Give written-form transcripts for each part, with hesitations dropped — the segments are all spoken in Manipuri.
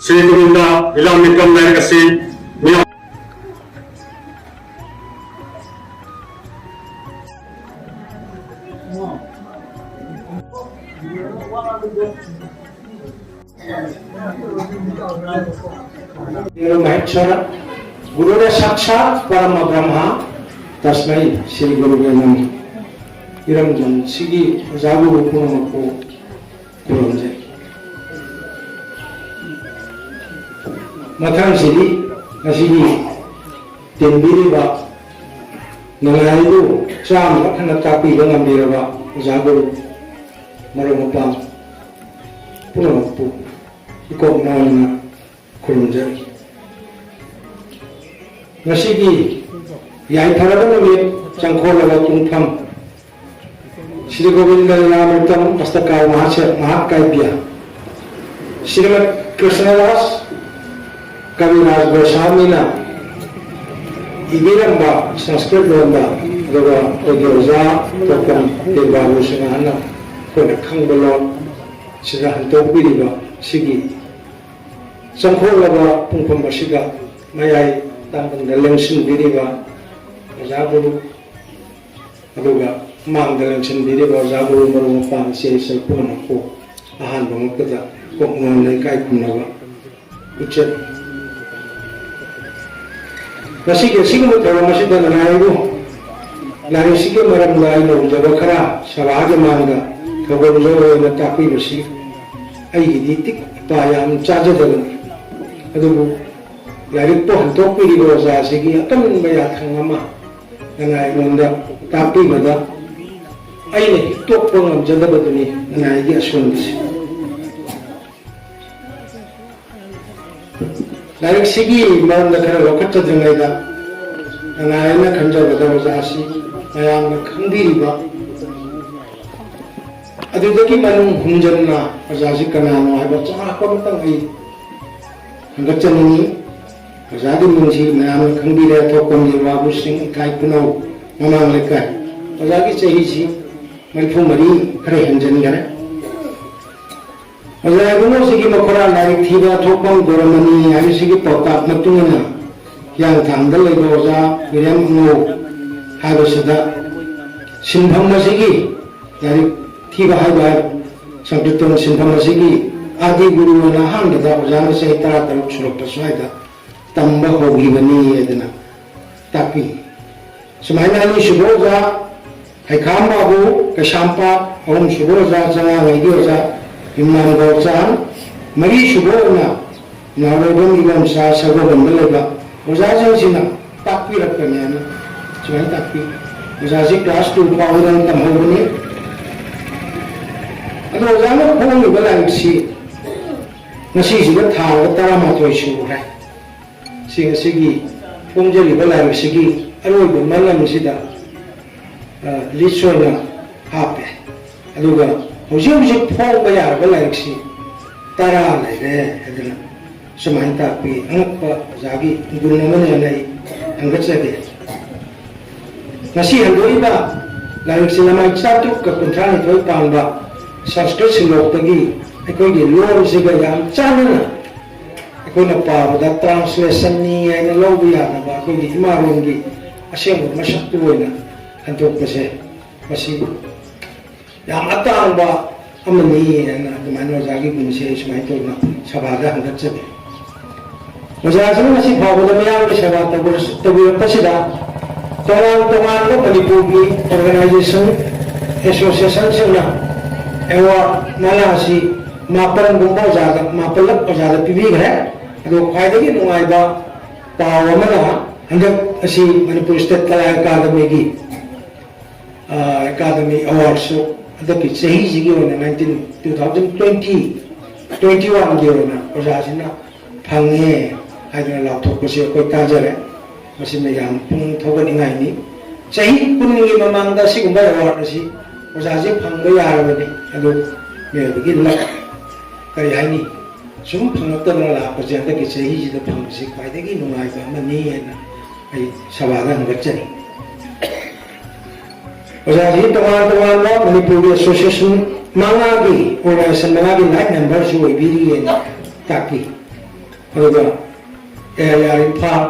Sri Govinda ilang mikam na kasi may Maheshwara Guru ne Sakshat Parama Brahma Tasmai Sri Guru Namo Iramjan Sigi Jagu Punamakko Kurumje Mathang Siri Nasigi Tembiriba Nangaidu Cham Lakhana Tapi Bangambiraba Jagu Marumapam Punamakko Ikok Nawana Kurumje Nasigi Yai Paradamami Changkola Tungpam Sri Govinda Namartam Pastaka Mahakaibya Srimat Krishnadas Kaviraj Goswamina Ibiramba Sanskrit Landa Aduga Ojoza Tokam Devaru Singahana Kona Kangbalo Sirahan Tokbiriba Sigi Changkola Tungpam Basiga Mayai Tambang Dalengsin Biriba Zaburu Aduga Mang Dalengsin Biriba Zaburu Marumapang Sisal Punamakko Ahan Bangkata Kok Ngonay Kai Kunaga Ucap Masih Singmu Tawa Masih Dan Naibu Nari Sige Maram Laino Jabakara Sabahaja Manga Kabur Zoe Natapi Basi Ay Ditik Payam Caja Dalam Adugu Lari po hantok piligo sa sige akan bayat ang ama nanay munda tapi mada ay nahitok po ng jada ba ito ni nanay di asundis lari sige manda ka na lokat sa dingay da nanay na kanja ba daw sa asi mayang nakambiri ba at ito manong hunjan na pasasik ka na ay ba't sa ako matang ay hanggat sa nini Jadi mungsi mengambil kembira tokong di wabusing kai punau memang lekat. Lagi sehisi mereka mari keren jengan. Lagi mungsi kita koran lagi tiba tokong goramani hari segi potak matungina yang tanggal lagi dosa bilang mau harus ada sinbang masigi dari tiba hari sampai tuan sinbang masigi adi guru nahan kita jangan saya terus suruh persuada. Tambah hobi bani adana tapi semuanya ini suboza hai kamba bu kesampa om suboza jangan lagi oza imam gausan mari subona nawadon ibam sa sago bandalega oza jangan sina tapi rakanya na semuanya tapi oza si kelas 2 pahudan tambah bani ada oza na phone ibalang si nasi sibat thal tara matoi surai Sigi Pungjali Balai Sigi Aroba Malam Sida Lisona Hape Aduga Hujum Paul Bayar Balai Si Tara Lay Adana Samain Tapi Angpa Zagi Gunamana Angatsage Nasi Handoiba Lai Sinamai Chatuk Kapuntrani Toy Pamba Sanskrit Silok Tagi Ekoi Lord Sigayam Chanana Kuna pabda translation ni ay nalawbiya na ba kung di marungi asyang masyaktuwa na hantok kasi kasi yang atang ba amani na dumano zagi bunsi sumay to na sabada hanggat sabi masaya na si pabda mayang sabata tabi pa sila tungan ko palipugi organization association sila ewa nala si mapan bumpa zaga mapalak zaga pibig Aduh, kaya lagi nungay ba tawa mana hanggang si Manipur State Kala Academy Academy Awards so ada kit sahi sige na 2020 21 year na osasin na pangye ay na laptop ko siya ko tajare masih mayang pung thogan ingay ni sahi kuningi mamangda si kumbay award na si osasin pangga yara ni aduh may bigin lang kaya ni Sum pangatan na lapas yan dagi sahi sida pangsik kaya dagi nungay ba maniyan ay sabagan gacani ꯑꯣꯖꯥꯁꯤ ꯇꯣꯉꯥꯟ ꯇꯣꯉꯥꯟꯕ ꯃꯅꯤꯄꯨꯔꯒꯤ ꯑꯦꯁꯣꯁꯤꯌꯦꯁꯟ ꯃꯉꯥꯒꯤ ꯑꯣꯔꯒꯅꯥꯏꯖꯦꯁꯟ ꯃꯉꯥꯒꯤ ꯂꯥꯏꯠ ꯃꯦꯝꯕꯔꯁꯨ ꯑꯣꯏꯕꯤꯔꯤꯑꯅ ꯇꯥꯛꯄꯤ ꯑꯗꯨꯒ AIR ꯏꯝꯐꯥꯜ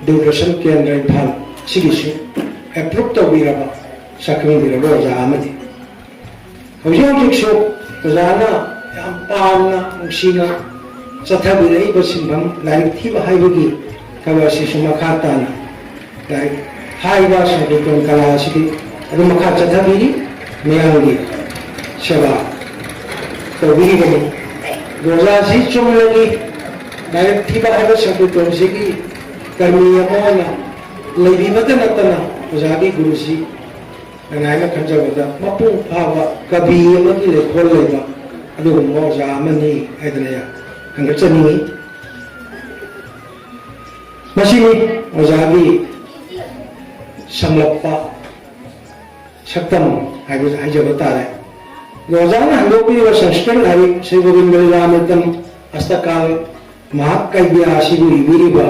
ꯗꯨꯔꯗꯔꯁꯟ ꯀꯦꯟꯗ꯭ꯔ ꯏꯝꯐꯥꯜ ꯁꯤꯒꯤꯁꯨ ꯑꯦꯄ꯭ꯔꯨꯞ ꯇꯧꯕꯤꯔꯕ ꯁꯛꯈꯪꯕꯤꯔꯕ ꯑꯣꯖꯥ ꯑꯃꯅꯤ ꯍꯧꯖꯤꯛ ꯍꯧꯖꯤꯛꯁꯨ ꯑꯣꯖꯥꯅ ꯌꯥꯝ ꯄꯥꯝꯅ ꯅꯨꯡꯁꯤꯅ ꯆꯠꯊꯕꯤꯔꯛꯏꯕ ꯁꯤꯟꯐꯝ ꯂꯥꯏꯔꯤꯛ ꯊꯤꯕ ꯍꯥꯏꯕꯒꯤ ꯊꯕꯛ ꯑꯁꯤꯁꯨ ꯃꯈꯥ ꯇꯥꯅ ꯂꯥꯏꯔꯤꯛ ꯍꯥꯏꯕ ꯁꯪꯀꯤꯔꯇꯟ ꯀꯂꯥ ꯑꯁꯤꯗꯤ ꯑꯗꯨꯝ ꯃꯈꯥ ꯆꯠꯊꯕꯤꯔꯤ ꯃꯌꯥꯝꯒꯤ ꯁꯦꯕꯥ ꯇꯧꯕꯤꯔꯤꯕꯅꯤ ꯑꯣꯖꯥꯁꯤ ꯆꯨꯝꯅꯒꯤ ꯂꯥꯏꯔꯤꯛ ꯊꯤꯕ ꯍꯥꯏꯕ ꯁꯪꯀꯤꯔꯇꯟꯁꯤꯒꯤ ꯀꯔꯃꯤ ꯑꯃ ꯑꯣꯏꯅ ꯂꯩꯕꯤꯕꯇ ꯅꯠꯇꯅ ꯑꯣꯖꯥꯒꯤ ꯒꯨꯔꯨꯁꯤ ꯑꯩꯅ ꯈꯟꯖꯕꯗ ꯃꯄꯨꯡ ꯐꯥꯕ ꯀꯕꯤ ꯑꯃꯒꯤ ꯂꯩꯈꯣꯜ ꯂꯩꯕ ꯑꯗꯨꯒꯨꯝꯕ ꯑꯣꯖꯥ ꯑꯃꯅꯤ ꯍꯥꯏꯗꯅ ꯍꯪꯒꯠꯆꯅꯤꯡꯉꯤ ꯃꯁꯤꯅꯤ ꯑꯣꯖꯥꯒꯤ ꯁꯝꯂꯞꯄ ꯁꯛꯇꯝ ꯍꯥꯏꯖꯕ ꯇꯥꯔꯦ ꯑꯣꯖꯥꯅ ꯍꯟꯗꯣꯛꯄꯤꯔꯤꯕ ꯁꯪꯁꯀ꯭ꯔꯤꯠ ꯂꯥꯏꯔꯤꯛ ꯁ꯭ꯔꯤ ꯒꯣꯕꯤꯟꯗ ꯂꯤꯂꯥꯃ꯭ꯔꯤꯇꯝ ꯑꯁꯇꯀꯥꯜ ꯃꯍꯥꯀꯥꯚ꯭ꯌ ꯑꯁꯤꯕꯨ ꯏꯕꯤꯔꯤꯕ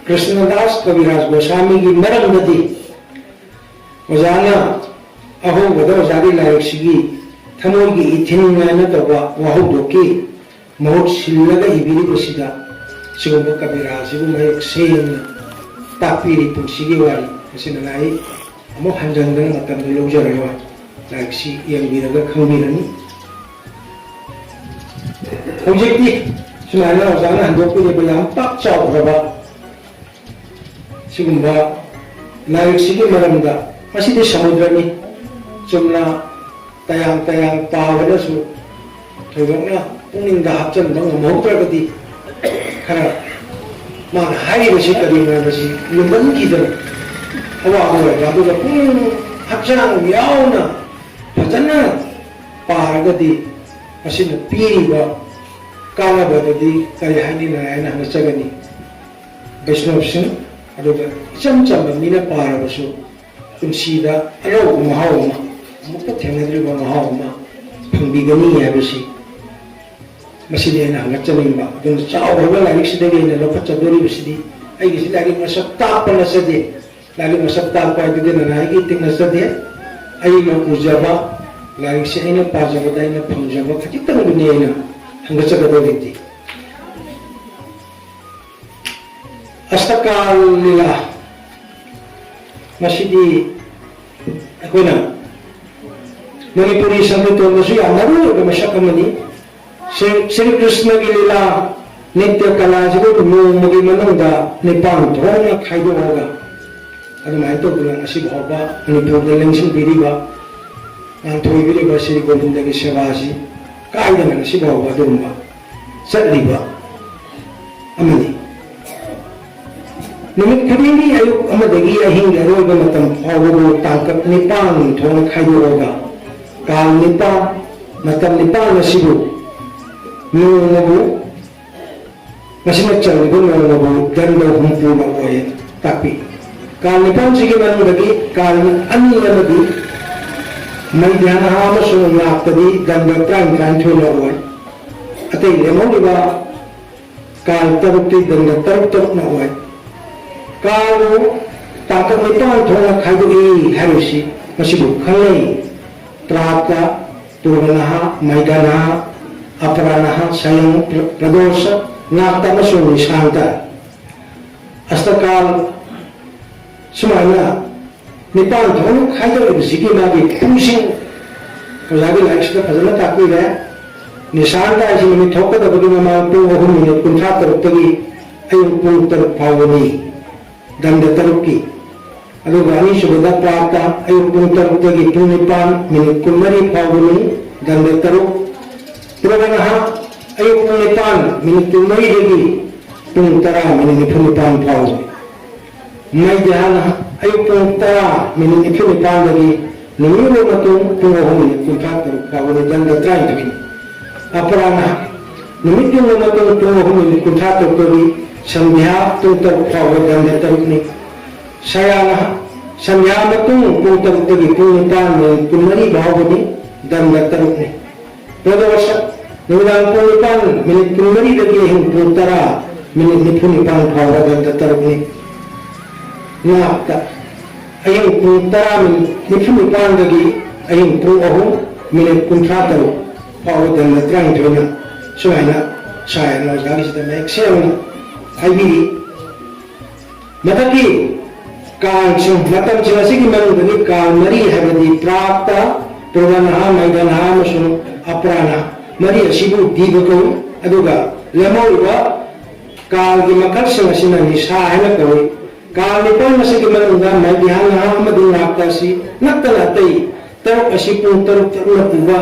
ꯀ꯭ꯔꯤꯁꯅꯗꯥꯁ ꯀꯕꯤꯔꯥꯖ ꯒꯣꯁꯥꯃꯤꯒꯤ ꯃꯔꯝꯗꯗꯤ ꯑꯣꯖꯥꯅ ꯑꯍꯧꯕꯗ ꯑꯣꯖꯥꯒꯤ ꯂꯥꯏꯔꯤꯛꯁꯤꯒꯤ ꯊꯃꯣꯏꯒꯤ ꯏꯊꯤꯟ ꯍꯥꯏꯅ ꯇꯧꯕ ꯋꯥꯍꯧꯗꯣꯛꯀꯤ ꯃꯍꯨꯠ ꯁꯤꯜꯂꯒ ꯏꯕꯤꯔꯤꯕꯁꯤꯗ ꯁꯤꯒꯨꯝꯕ ꯀꯕꯤꯔꯥꯖꯁꯤꯕꯨ ꯃꯌꯦꯛ ꯁꯦꯡꯅ ꯇꯥꯛꯄꯤꯔꯤ ꯄꯨꯟꯁꯤꯒꯤ ꯋꯥꯔꯤ ꯑꯁꯤꯅ ꯑꯩ ꯑꯃꯨꯛ ꯍꯟꯖꯤꯟꯗꯅ ꯃꯇꯝꯗ ꯂꯧꯖꯔꯔꯣꯏ ꯂꯥꯏꯔꯤꯛꯁꯤ ꯌꯦꯡꯕꯤꯔꯒ ꯈꯪꯕꯤꯔꯅꯤ ꯍꯧꯖꯤꯛꯇꯤ ꯁꯨꯃꯥꯏꯅ ꯑꯣꯖꯥꯅ ꯍꯟꯗꯣꯛꯄꯤꯔꯤꯕ ꯌꯥꯝ ꯄꯥꯛ ꯆꯥꯎꯈ꯭ꯔꯕ सिगुम्बा लाइक सिगी मरमदा मसिदि समुद्रनी चुमना तयांग तयांग पावदसु थोगना पुनिंदा हपचन दंग मौत्रगदि खरा मान हाइबसि करि मरबसि लुमन किदन अवा होय यादुगा पुन हपचन यावना फजना पारगदि मसिन पीरिबा कालाबददि करि हाइनि नायना हनचगनि वैष्णव सिंह अदुगा इचम चम मीना पारबसु पुंसीदा अलो महावमा मुक्ता थेंगद्रिबा महावमा फंबिगनी हैबसि मसिदि ना हंगचनिंबा दुन चावबा लाइक सिदगे ने लफचदोरि बसिदि आइगि सि लाइक मसक तापन सदे लाइक मसक ताप पाइदे ना आइगि तिंग सदे आइ लो उजबा लाइक सि आइना पाजबा दाइना फंजबा खतितन दुने ना हंगचगदोरिति अष्टकाल लीला मसिदि अखोना मणिपुरी संगीतोंदसु याम मरुओइबा मसक अमनि श्री कृष्ण की लीला नित्य कला जगत नोमगी मनंदा निपान थोंना खाइदोगा अदुमाय तोदुना असि भौबा मणिपुर लेंसिन बिरिबा नांथोइ बिरिबा श्री गोविंद की सेवासी काइदना असि भौबा दुमबा चलिबा अमनि नुमित खदिंगी अयुक अमदगी अहिंग अरोइबा मतम फावबो तांकप निपान थोंना खाइदोगा काल निपान मतम निपान असिबु नोंगबु मसिना चलबु नोंगबु दंड हुंपुना ओय तापी काल निपान सिगे मनदगी काल अनि अमदि मैदान हामसु याक्तदि दंड प्राण थोना ओय अतै लेमौलिबा काल तरुक्ति दंड तरुक्तना ओय काल ताकत निपान थोना खाइदोई हारुसि मसिबु खलै प्राप्ता पूर्णः मैदानः अपरानः स्वयं प्रदोष नाक्तमसु निशांत अष्टकाल सुमाइना निपान थोन खाइदोरिबसिगी मागी पुंसिंग ओजागी लाइक्सदा फजना ताकबिरे निशांत आइसि मिनिट थोकदबगी ममांग पुंग 3 मिनिट 53 अयुं पुंग 3 फावनी दंड 3 की अदुगा अनिसुबदा प्राप्ता अयुं पुंग 3 पुंग 9 मिनिट 13 फावनी दंड 3 पुरवनः अयुं पुंग 9 मिनिट 9 पुंग 10 मिनिट 9 फाव मैदानः अयुं पुंग 10 मिनिट 9 दगी नुमिरो मतुंग पुंग 3 मिनिट 53 फावनी दंड 30 अपरानः नुमिरो मतुंग पुंग 3 मिनिट 53 दगी संध्या पुंग 3 फाव दंड 3 शयानः संध्या मतुंग पुंग 3 दगी पुंग 9 मिनिट 14 फावनी दंड 3 प्रदोष निदान पुनिपान मिनिट 14 दगी हिं पुंग 10 मिनिट 9 फाव दंड 3 नाक्ता ayung pung tara nifu pandagi ayung pung ahum minit kuntra taru pau dan latrang jona suaina saya no jari sida mek seuna aibi mataki kal chung matam chilasi ki manudani kal mari habadi prapta purvanaha maidanaha masun aprana mari asibu dibako aduga lemauwa kal gi makal singasina ni sa haina kawi kal ni pon masigi manuda maidihana amadi naptasi naktala tai taru asipu taru taru puwa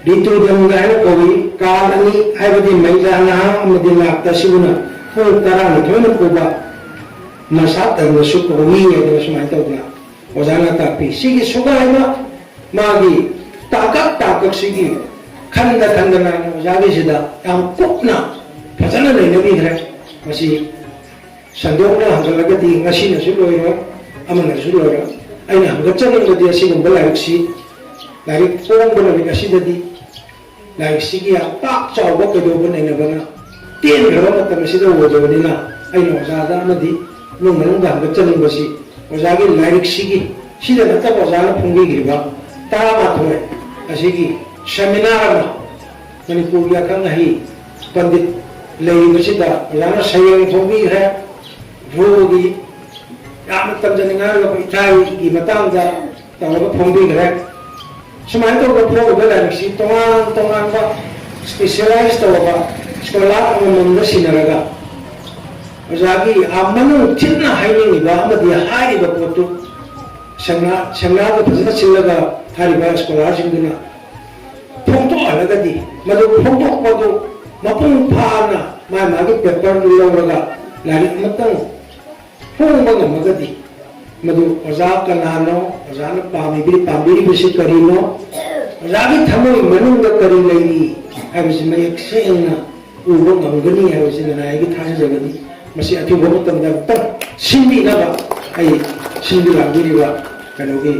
ditu damga haina kawi kal ani habadi maidihana amadi naptasi una pun tarana thona puwa masat dan masuk kawi ada semai tahu ozana tapi sigi suga haina magi takak sigi khanda na jagi sida yang kokna phajana leinabi thre masi sandokna hangalagadi ngasi na suloira amana suloira aina hangachani gadi asigum balaiksi larik phong bala bikasi dadi larik sigi ya tak chawa kedo bana bana tin garo matam sida wojodina aina ozada amadi nung manungda hangachani basi ozagi larik sigi sida nata ozana phungi girba tama thore asigi seminar Manipur ya kang hi pandit lei masida lana sayang thobi hai rogi yam tamjaninga lo itai gi matang da tawa phombi gre sumai to ko phog bela si tongan ba specialized to ba skola amon da sinaraga ajagi amanu chinna haini ba amadi hai ba potu sangna da phajana chillaga hari ba skola singduna phong to alagadi madu phong to madu mapung phana ma magi paper lawraga lari matang phong ba ngamagadi madu oza kanano oza na pamibiri bisi karino oza gi thamoi manungda kari leiri habisi mayek seena ubo ngamgani habisi na gi thani jagadi masi ati bobo tamda ta sindi na ba ai sindi lagiri ba kanogi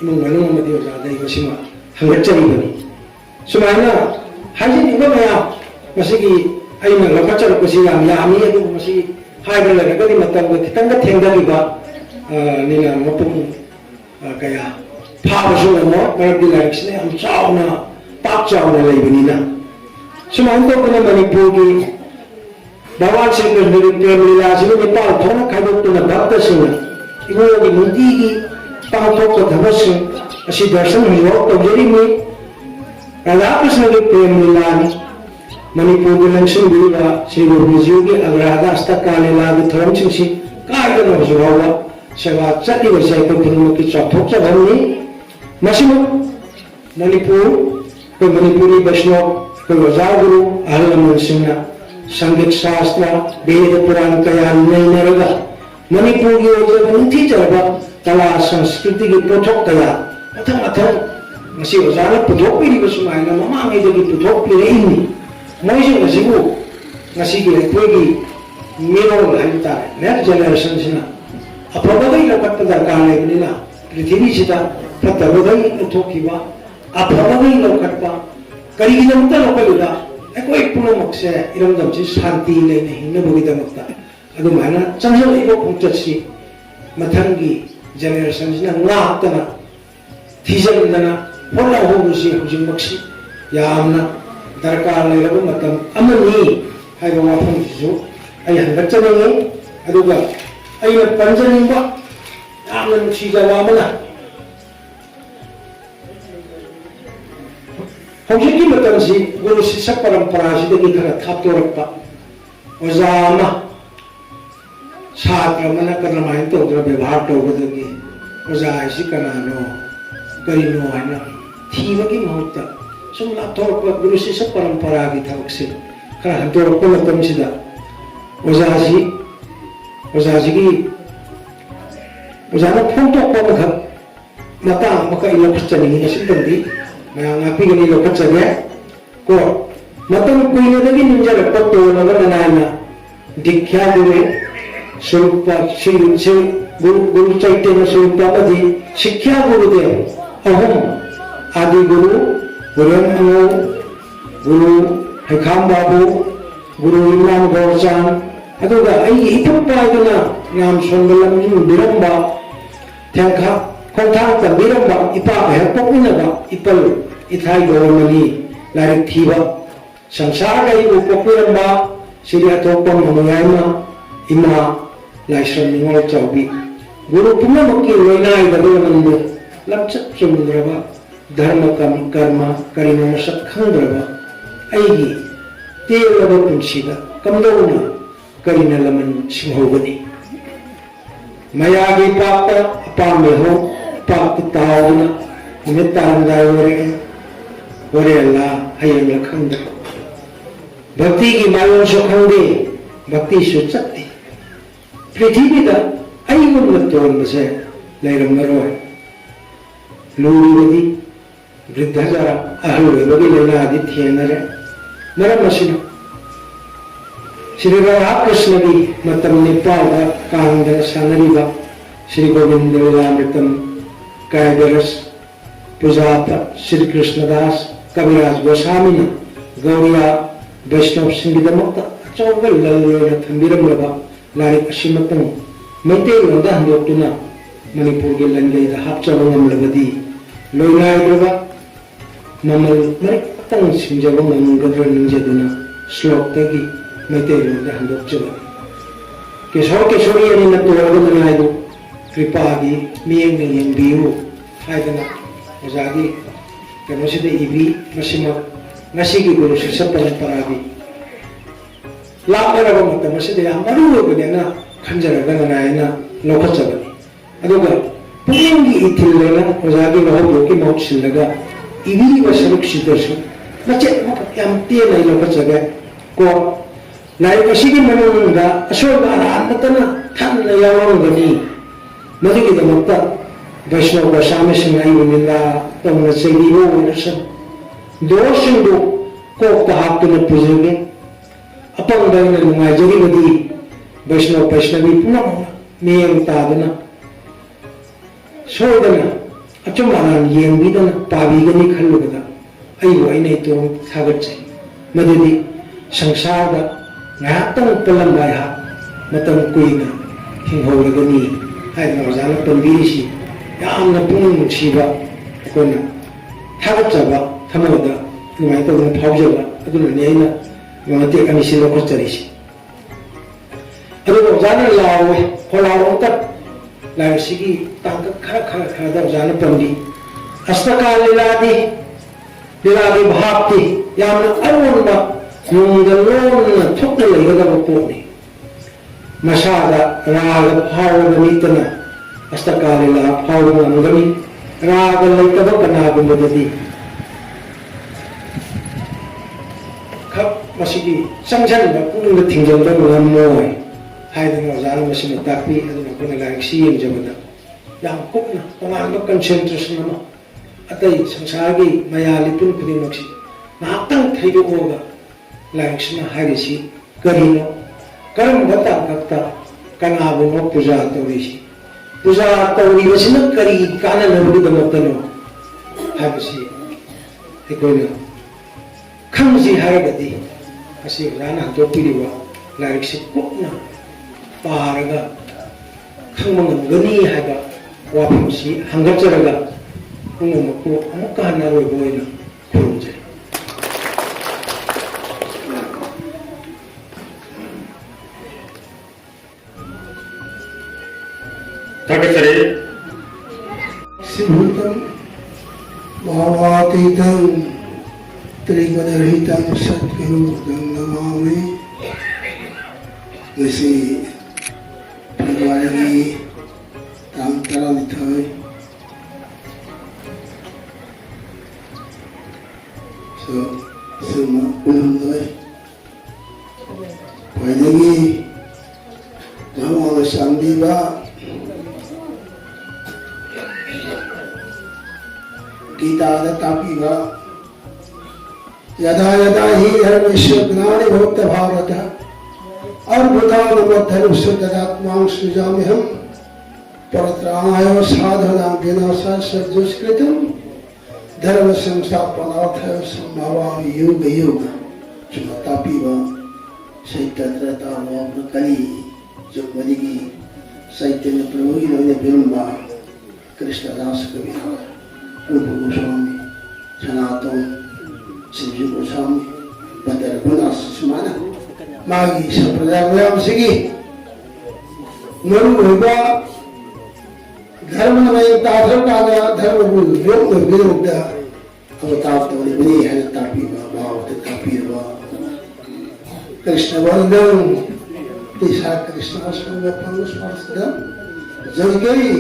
imung manung madi oza dai masima hangachari bani sumaina hajin iba maya masigi aina lakachar kusi yam yami adu masigi haibra lagadi matam ga kitanga thendagi ba nina mapung kaya phabasu mo marabdi laksne am chauna tak chauna leibinina sumain to kana manipur gi bhawan singh ni premlila sinu nepal thona khaidok tuna bhakta singh ibo gi mundi gi pathok ko dhabasu asi darshan hiyo tojeri mi Radha Krishna ki prem lilani Manipur ki langsung diliba Sri Guru Ji ki agrada astakale lagi thoram chingsi kaya no juawa sewa chati wasai ko thunu ki chathok chabani masimu Manipur ko Manipuri Vaishnav ko Raja Guru Ahalaman Singha Sangit Shastra Veda Puran kaya nai naraga Manipur ki oja nuthi jarba kala sanskriti ki pothok kaya athang masi ozana puthok piri basumaina mama ngai dagi puthok pire ini moise ngasibu ngasi gi ekwegi mero laita next generation sina aprodai lokat darkar leina prithvi sita pratrodai uthokiba aprodai lokat pa kari gi namta lokalida ekoi puno mokse iram damchi shanti leina hinna bogi damakta adu mana chanjal ibo phungchatsi mathangi generation sina ngaptana thijandana hola hobusi hujing maksi yamna darkar leiraba matam amani haiba wafam jisu ai hangachane aduga aina panjanimba yamna nusiga wamana hojiki matamsi guru sisa parampara sidagi khara thaptorakpa ozama satra mana karna main todra ବ୍ୟବହାର tawbadagi oza isi kanano karino haina thibagi mahutta sum lapthorpa guru sisa parampara gi thabakse khara hantorpa matamsida ozaji gi ozana phonto ko khak mata maka ilokchani ni sindandi maya ngapi gani lokachage ko matam kuina dagi ninja rapatto nagarana dikhya guru Surupa Guru Chaitanya Surupa Adi Shikya Gurudev Ahom Adi Guru Guru Anu Guru Hekam Babu Guru Imran Gaurchan aduga ai ipappa iduna ngam songalam ju biramba ꯊꯦꯡꯈꯥ ꯈꯣꯡꯊꯥꯡ ꯇꯝꯕꯤꯔꯝꯕ ꯏꯄꯥꯒ ꯍꯦꯛ ꯄꯣꯛꯃꯤꯟꯅꯕ ꯏꯄꯜ ꯏꯊꯥꯏ ꯒꯧꯔꯃꯅꯤ ꯂꯥꯏꯔꯤꯛ ꯊꯤꯕ ꯁꯪꯁꯥꯔꯒ ꯑꯩꯕꯨ ꯄꯣꯛꯄꯤꯔꯝꯕ ꯁꯤꯔꯤ ꯑꯊꯣꯛꯄ ꯃꯃꯌꯥꯏꯃ ꯏꯃꯥ ꯂꯥꯏꯁ꯭ꯔꯝ ꯅꯤꯡꯉꯣꯜ ꯆꯥꯎꯕꯤ ꯒꯨꯔꯨ ꯄꯨꯝꯅꯃꯛꯀꯤ ꯂꯣꯏꯅꯥꯏꯗꯕ ꯂꯃꯟꯕꯨ ꯂꯝꯆꯠ ꯆꯨꯝꯗ꯭ꯔꯕ ꯙꯔꯃ ꯀꯔꯃ ꯀꯔꯤꯅꯣ ꯃꯁꯛ ꯈꯪꯗ꯭ꯔꯕ ꯑꯩꯒꯤ ꯇꯦꯜꯂꯕ ꯄꯨꯟꯁꯤꯗ ꯀꯝꯗꯧꯅ ꯀꯔꯤꯅ ꯂꯃꯟ ꯁꯤꯡꯍꯧꯒꯅꯤ ꯃꯌꯥꯒꯤ ꯄꯥꯛꯇ ꯑꯄꯥꯝꯕ ꯍꯧ ꯄꯥꯛꯇ ꯇꯥꯎꯗꯨꯅ ꯅꯨꯃꯤꯠ ꯇꯥꯔꯝꯗꯥꯏ ꯑꯣꯏꯔꯛꯑꯦ ꯍꯣꯔꯦꯟꯂꯥ ꯍꯌꯦꯡꯂꯥ ꯈꯪꯗ꯭ꯔꯦ ꯚꯛꯇꯤꯒꯤ ꯃꯥꯌꯣꯟꯁꯨ ꯈꯪꯗꯦ ꯚꯛꯇꯤꯁꯨ ꯆꯠꯇꯦ ꯄ꯭ꯔꯤꯊꯤꯕꯤꯗ ꯑꯩꯒꯨꯝꯅ ꯇꯣꯟꯕꯁꯦ ꯂꯩꯔꯝꯃꯔꯣꯏ ꯂꯨꯔꯤꯕꯗꯤ ꯕ꯭ꯔꯤꯙꯖꯥ ꯑꯍꯜ ꯑꯣꯏꯕꯒꯤ ꯂꯥꯏꯅꯥꯗꯤ ꯊꯦꯡꯅꯔꯦ ꯃꯔꯝ ꯑꯁꯤꯅ श्री राधा कृष्ण की मतम नेपाल कांग सानरीबा श्री गोविंद लीलामृतम कायदरस पूजाप श्री कृष्णदास कविराज गोस्वामी गौरिया वैष्णव सिंह अचौब लल थम्बीरमब लाइक मैतेलों हंदोक्तुना मणिपुर की लंगैद हापचब ngमलबदी लोइनाइद्रब ममल मरिक्तंग सिंजब ngमगद्र निंजदुना श्लोकतगी मैतेलों हंदोक्चब केशव केशोरी अनिना तोरगदनाइदु कृपागी मियंग यंबियु हाइदना ओजागी कनोसिदे इबी मसिमा ngasiगी गुरु सपन परागी लापरब मतम मसिदे याम मरुगनेना खंजरगनायना लोखचबनी अदुगा पुयंगी इथिलेना ओजागी लहोबोकी मौसिलगा इबी वसरुक्षिदसु मचे याम तेना लोखचगे को लाइक असिगी मनोंगा अशोक अरानतना थाना यावंगनी मदुगिदमक्ता वैष्णव गोस्वामी सिंहाई निंदा तमना चेलीबो वनसन दोषिंदु कोक्ता हापतुना पुजगे अपंगदना नुंगाइजरिबदी वैष्णव वैष्णवी पुनः मेयंग तादना सोदना अचुमानान येंबिदना पाबीगनी खल्लुगदा अइबो अइने तो सागतसे मदुदी संसारदा ngahaptang palambay ha matang kuina hinghawlagani ay nawazana pambirisi yaamna punong nungsiba akona thagatsaba thamagada numay tawna phawjaba aduna niyayna mga tekani sila kocharisi aduna wazana lawe holaw ongkat lawe sigi tangka khara da wazana pambi astaka liladi bhakti yaamna arunba nunggalon thukna legadaba pokni masada raga phawga mitana astakalila phawga ngami raga leitaba kanagumadi khap masigi sangsanba pungda thingjangda ngamoi haidana wazana masina takpi aduna kuna laik siyem jabada yam kupna tongamba concentration ama atai sangsargi mayali pun khudingmaksi nahtang thaidoga लाइक्सना हारिसी करिनो कर्म बता कक्ता कनाबुनो पूजा तौरिसी पूजा तौरिबसिना करी काना नबुदमतनो हारिसी एकोना खंगसी हारगदी असी राना तोपिरिवा लाइक्स कुपना पारगा खंगमंगनी हागा वाफमसी हंगचरगा उममको अमुका नारोय बोइना खुरुमजे Thakasari Simhutam Bhavatītam Trigadarahitam Satgurudam Namami Ngasi Pagwalagi Tamtara Nithai So Suma Ulumdai Paidagi Dhamma Sandiva Gita तापीवा यदा यदा ही धर्मस्य ज्ञाने भवत भारत और भूतान मध्यनुष्य तदात्मां सृजाम्यहं परत्राणाय साधनां विनाशाय सज्जुष्कृतं धर्म संस्थापनार्थाय संभावामि युग युग तापीवा सैतत्रता वापकली जो मदिगी साहित्य में प्रभु की लोने बिरुंबा कृष्णदास कबीर रूप गोस्वामी सनातन शिवजी गोस्वामी बदर गुना सुमाना मागी संप्रदाय मयाम सिगी मरुभूमि धर्म में ताधर काना धर्म बुल योग विरोध अवतार तो बनी है तापी भाव तापी कृष्ण वंदन दिशा कृष्ण संग पंगुस पासदम जगई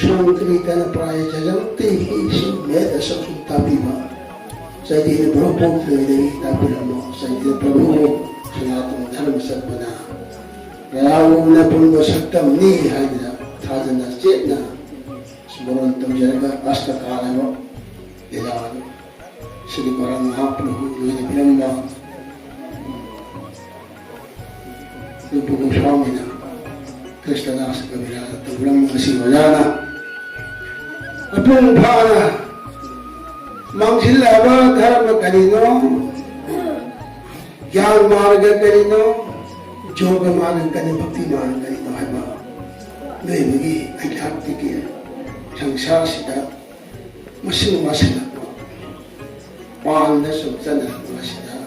शोंत्री तन प्राय जजंती ही सुमेध ससु तापी भा सैदी प्रभु ने तापी रमो सैदी प्रभु सनातन धर्म सत्पना राव न पुण्य सत्यम नी है थाजना चेतना स्मरण तो जरगा अष्टकाल है इलाज श्री परम महाप्रभु ने ब्रह्मा रूप गोस्वामी ना कृष्णदास कबीर तो ब्रह्म ऋषि वजाना अपुन भाना मंगसिल्लावा धर्म करिनो ज्ञान मार्ग करिनो जोग मार्ग करिनो भक्ति मार्ग करिनो है बा नहीं बगी अध्यात्म की संसार सिदा मसिन मसिन पान द सुचन मसिदा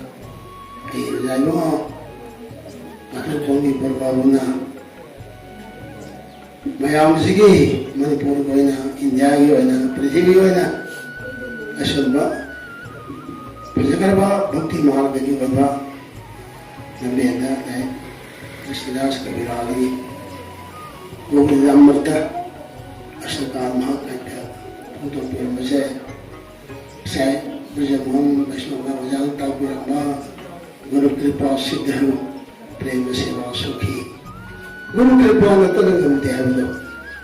ए जानो अतु कोनी परबावना मयाम सिगी मणिपुर कोइना इंडिया की होइना पृथ्वी होइना असुबा प्रजकरबा भक्ति मार्ग की बबा नंबेदा है कृष्णदास कबीर आदि गोविंद अमृत अष्टकाल महाकाव्य तो प्रेम से ब्रजमोहन वैष्णव वजान तापुरमा गुरु कृपा सिद्ध प्रेम सेवा सुखी गुरु कृपा न तरंगम देहलो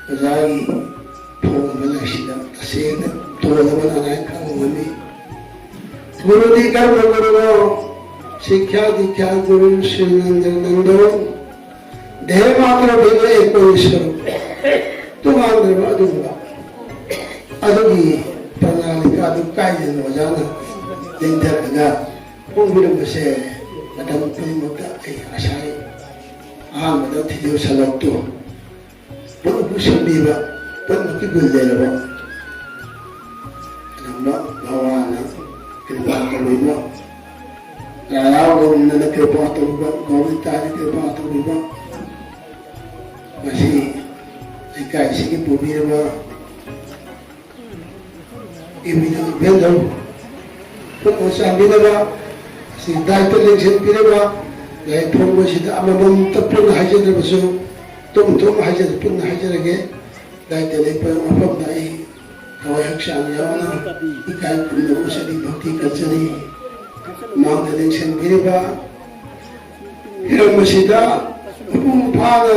वजाई फोन मलशिदा तसेन तोलवन अनाय खामनी गुरु दी कर्म गुरु शिक्षा दीक्षा गुरु श्री नंदो देह मात्र भेद एक स्वरूप तुम आंध्र अदुगा अदुगी प्रणालिका अदुकायन वजाना लेंथरगा पुंगिरम से अदम प्रेमता ऐ आशाई आमदा थिजो सलक्तो पुनु संबीबा पुनु की गुलदेलबा नम्मा भवाना कृपा करुबा रायाव नन कृपा करुबा गोविंदा कृपा करुबा मसी इकाई सिगी पुबीरबा इमिनो बेंदो पुनु संबीबा सिद्धार्थ लेक्शन पीरबा लाई फोंबो सिदा अमम तपुन हाजरबसु तुम हाजर पुन हाजरगे लाई तेले पर अफम दाई कवय हक्षान यावना इकाई पुनु सदी भक्ति कचरी मांग लेक्शन पीरबा हिरम सिदा उपुम फाना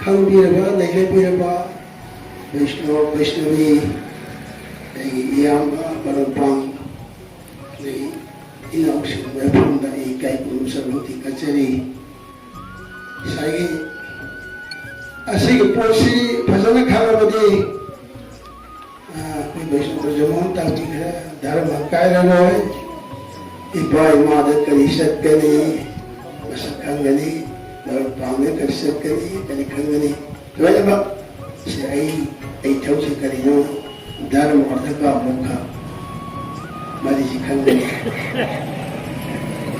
खंबीरबा लेखे पीरबा वैष्णव वैष्णवी यामा परपंग इनाउशन वेफुंदा इकाई पुनु सर्वति कचरी साई असिग पोसी फजन खाबदी कोई वैष्णव जमोन ताकि धर्म कायरनोय इबाई माद करी सकनी मसखंगनी और पाने कर सकनी कनी खंगनी वजबा से आई थौसे करिनो धर्म अर्थ का मुखा मारी जी खंगनी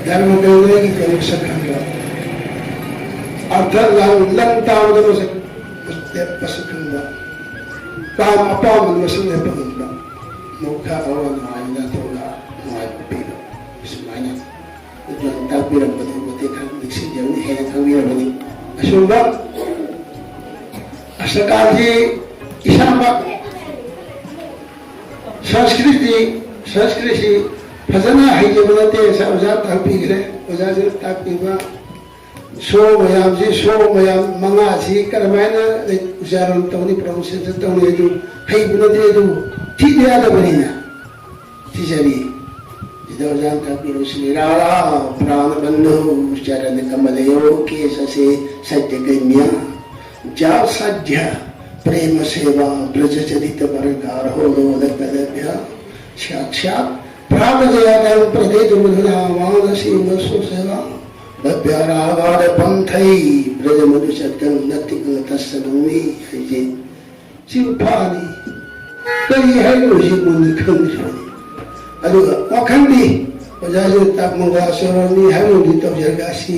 धर्म करने की करी सकंगा अर्थ लं तावद मसखंगा काम अपाम मसने पगंगा मुखा और नायना तोला नाय पीलो इसमाना जो ताबिरम बदे खंग निसी जवनी है खंगिरबनी असुबा अष्टकाजी इशामा संस्कृति फजना हाइजबनते ओजा तापीग्रे ओजा से तापीबा सो मयाम जी सो मयाम मंगा जी करमायना उजारन तवनी प्रोसेस तवनी दु हाइबनते दु थिदिया दबनिना थिजरी इदोजान तापीरो श्री रारा प्राण बंधु चरण कमलयो के ससे सत्य गम्या जा साध्य प्रेम सेवा ब्रज चरित परकार हो लोलकलभ्य साक्षात प्राण जयादल प्रदेश मधुरा वानसी मसु सेवा भव्यारागार पंथई ब्रज मधु सत्कं नतिक तस्सनुमी है जी सिंफानी ꯀꯔꯤ ꯍꯥꯏꯕꯁꯤ ꯃꯨꯟꯅ ꯈꯪꯗ꯭ꯔꯤꯕꯅꯤ ꯑꯗꯨꯒ ꯋꯥꯈꯜꯗꯤ ꯑꯣꯖꯥꯁꯤꯅ ꯇꯥꯛꯃꯒ ꯑꯁꯣꯔꯅꯤ ꯍꯥꯏꯕꯗꯤ ꯇꯧꯖꯔꯒ ꯑꯁꯤ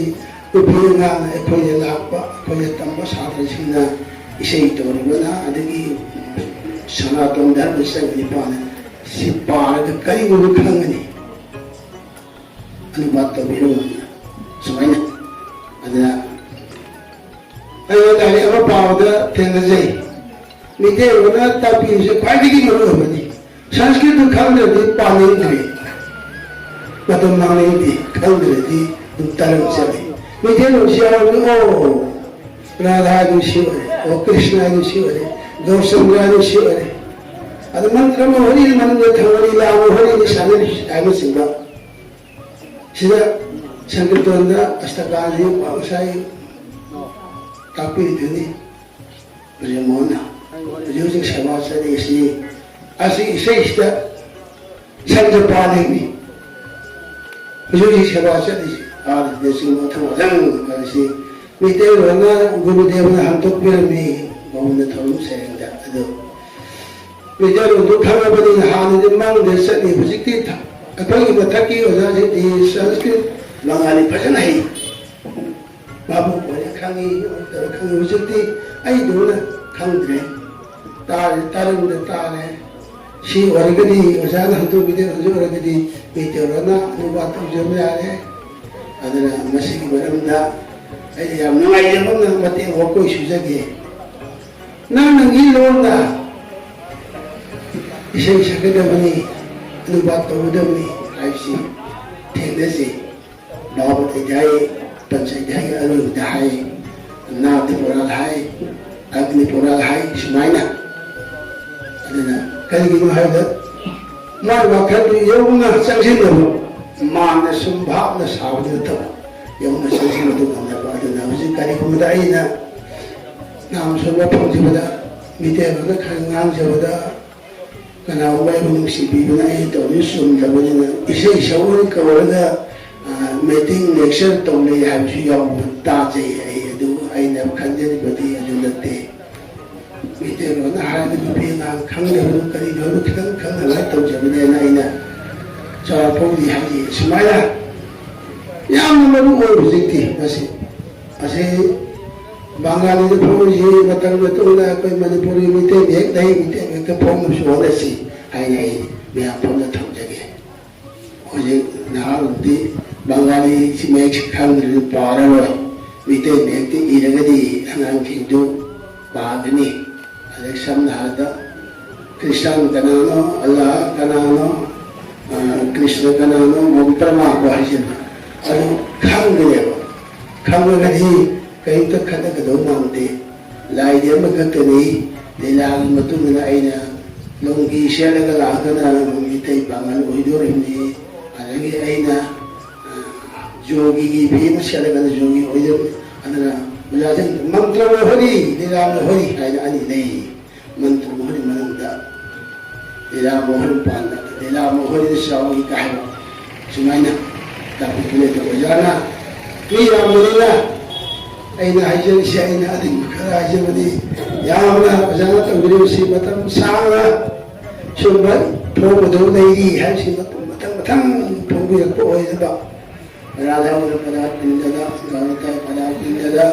ꯅꯨꯄꯤ ꯑꯉꯥꯡꯅ ꯑꯩꯈꯣꯏꯗ ꯂꯥꯛꯄ ꯑꯩꯈꯣꯏꯗ ꯇꯝꯕ ꯁꯥꯇ꯭ꯔꯁꯤꯡꯅ ꯏꯁꯩ ꯇꯧꯔꯤꯕꯅ ꯑꯗꯒꯤ ꯁꯅꯥꯇꯣꯟ ꯙꯔꯃ ꯆꯪꯉꯤꯕꯅ ꯁꯤ ꯄꯥꯔꯒ ꯀꯔꯤꯒꯨꯝꯕ ꯈꯪꯒꯅꯤ ꯑꯅꯨꯕꯥꯠ ꯇꯧꯕꯤꯔꯝꯕꯅ ꯁꯨꯃꯥꯏꯅ ꯑꯗꯨꯅ ꯑꯩꯅ ꯂꯥꯏꯔꯤꯛ ꯑꯃ ꯄꯥꯕꯗ ꯊꯦꯡꯅꯖꯩ ꯃꯤꯇꯩꯂꯣꯟꯅ ꯇꯥꯛꯄꯤꯕꯁꯦ ꯈ꯭ꯋꯥꯏꯗꯒꯤ ꯃꯔꯨꯑꯣꯏꯕꯅꯤ ꯁꯪꯁꯀ꯭ꯔꯤꯠꯇꯨ ꯈꯪꯗ꯭ꯔꯗꯤ ꯄꯥꯅꯤꯡꯗ꯭ꯔꯦ ꯃꯇꯝ ꯃꯥꯡꯅꯤꯡꯗꯦ ꯈꯪꯗ꯭ꯔꯗꯤ ꯑꯗꯨꯝ ꯇꯔꯪ ꯆꯠꯂꯤ ꯃꯩꯇꯩꯂꯣꯟꯁꯤ ꯌꯥꯎꯔꯕꯗꯤ ꯑꯣ ꯔꯥꯙꯥ ꯍꯥꯏꯗꯨ ꯁꯤ ꯑꯣꯏꯔꯦ ꯑꯣ ꯀ꯭ꯔꯤꯁꯅ ꯍꯥꯏꯗꯨ ꯁꯤ ꯑꯣꯏꯔꯦ ꯒꯧꯔꯆꯟꯗ꯭ꯔ ꯍꯥꯏꯗꯨ ꯁꯤ ꯑꯣꯏꯔꯦ ꯑꯗꯨ ꯃꯟꯇ꯭ꯔ ꯃꯍꯣꯔꯤ ꯃꯅꯨꯡꯗ ꯊꯝꯃꯔꯤ ꯂꯥ ꯃꯍꯣꯔꯤꯅꯤ ꯁꯥꯟꯅꯔꯤ ꯍꯥꯏꯕꯅꯆꯤꯡꯕ ꯁꯤꯗ ꯁꯪꯀꯤꯔꯇꯣꯟꯗ ꯑꯁꯇꯀꯥꯟꯁꯤ ꯉꯁꯥꯏ ꯇꯥꯛꯄꯤꯔꯤꯗꯨꯅꯤ ꯍꯧꯖꯤꯛ ꯃꯣꯍꯟꯅ ꯍꯧꯖꯤꯛ ꯍꯧꯖꯤꯛ ꯁꯦꯕꯥ ꯆꯠꯂꯤꯁꯤ ꯑꯁꯤ ꯏꯁꯩꯁꯤꯗ ꯁꯪꯁ ꯄꯥꯜꯂꯤꯕꯅꯤ ꯍꯧꯖꯤꯛ ꯍꯧꯖꯤꯛ ꯁꯦꯕꯥ ꯆꯠꯂꯤꯁꯤ ꯑꯥꯗꯁꯤꯡ ꯃꯊꯪ ꯃꯊꯪ ꯍꯥꯏꯁꯤ ꯃꯩꯇꯩꯂꯣꯟꯅ ꯒꯨꯔꯨꯗꯦꯕꯅ ꯍꯟꯗꯣꯛꯄꯤꯔꯝꯃꯤ ꯃꯉꯣꯟꯗ ꯊꯧꯔꯝ ꯁꯩꯔꯦꯡꯗ ꯑꯗꯨ ꯃꯩꯇꯩꯂꯣꯟꯗꯨ ꯈꯪꯉꯕꯅꯤꯅ ꯍꯥꯟꯅꯗꯤ ꯃꯥꯡꯗ ꯆꯠꯂꯤ ꯍꯧꯖꯤꯛꯇꯤ ꯑꯩꯈꯣꯏꯒꯤ ꯃꯊꯛꯀꯤ ꯑꯣꯖꯥꯁꯤꯡꯗꯤ ꯁꯪꯁꯀ꯭ꯔꯤꯠ ꯕꯪꯒꯥꯂꯤ ꯐꯖꯅ ꯍꯩ ꯕꯥꯕꯨ ꯑꯣꯏꯅ ꯈꯪꯉꯤ ꯈꯪꯉꯤ ꯍꯧꯖꯤꯛꯇꯤ ꯑꯩꯗꯧꯅ ꯈꯪꯗ꯭ꯔꯦ ꯇꯥꯔꯦ ꯇꯥꯔꯝꯗ ꯇꯥꯔꯦ ꯁꯤ ꯑꯣꯏꯔꯒꯗꯤ ꯑꯣꯖꯥꯅ ꯍꯟꯗꯣꯛꯄꯤꯗꯦ ꯍꯧꯖꯤꯛ ꯑꯣꯏꯔꯒꯗꯤ ꯃꯩꯇꯩꯂꯣꯟꯅ ꯑꯅꯨꯕꯥꯠ ꯇꯧꯖꯕ ꯌꯥꯔꯦ ꯑꯗꯨꯅ ꯃꯁꯤꯒꯤ ꯃꯔꯝꯗ ꯑꯩ ꯌꯥꯝ ꯅꯨꯡꯉꯥꯏꯖꯕ ꯃꯇꯦꯡ ꯋꯥꯀꯣꯏ ꯁꯨꯖꯒꯦ ꯅꯪꯒꯤ ꯂꯣꯟꯗ isay sakadamani anubat tawdamani haisi thengdasi dabat ejai pansai jai alu dahai na tipural hai agni pural hai sumaina adana kaligi no haida mar wakhatu yawna sangsinam mana sumbhavna savdu ta yawna sangsinam to kamna adana huji kali kumda aina nam soba phojibada mite bana khangang jabada kana ubai bunung sibibuna ai tawni sumjabana isai shawul kawada meeting lecture tawle habshi yaw ta jai ai adu aina khanjani badi adu latte mite rona hali bi na khangna ru kari ru khang la tawjabane na aina cha phodi haji sumaya yam maru oi hujikti masi ase Bangali the Puri, Matangatuna, Manipuri, Mite, they make the poem of Shawasi, I may have from the Tonjagi. Now the Bangali she makes 100 Parawa, Mite make the Iragadi, and I'm king do Bagani, Alexander Hada, Krishna Ganano, Allah Ganano, Krishna Ganano, Mumprama, Wajima, Kangani. Kaya ito kadagadaw mamte lai dia magkatani nilang matuna ay na longgi siya nagalaga na itay bangal oido rin ni alagi ay na jogi gibi na siya nagala jogi oido ano na wala dyan mantra mohori nilang mohori ay na anilay mantra mohori mananda nilang mohori panda nilang mohori na siya ang ikahawa sumay na dapat ulit ako dyan na nilang mohori na aina hajar shi aina adin kara jabani ya wala jana tawri shi matam sanga shubha thob do nei hai shi matam thob ya ko oi da radha wala pada pindada gauta pada pindada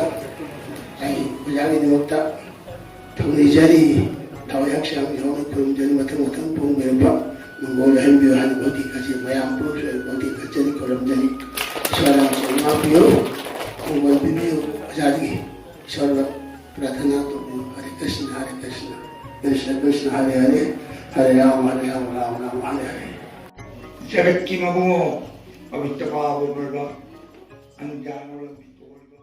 ai jani dimokta thoni jari thawayak sham yo kum jani matam pung berpa mongol hem bi han boti kasi mayam pro boti kachari kolam jani sara ma pio mongol bi Jadi, Sarva Pradhana to Hare Krishna, Krishna Krishna, Hare Hare, Hare Rama, Rama Rama, Hare Hare. Jagat ki mabuo, abitapa bulba, anjano lang bito bulba.